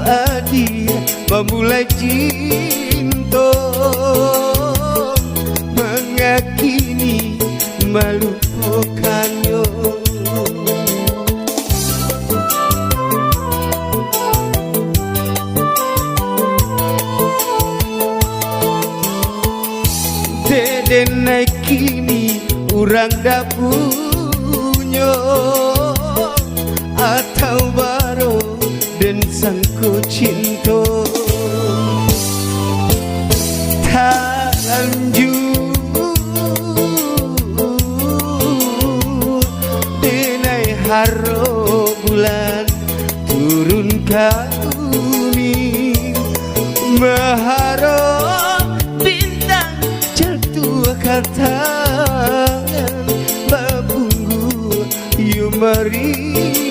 adi memulai cinta, mengakini melupakannya. Den naik kini urang dah punya, atau baru dan sangku cinta tak lanjut denai haro bulan turun ke bumi, mengharap bintang jatuh ke tangan babunggu yu mari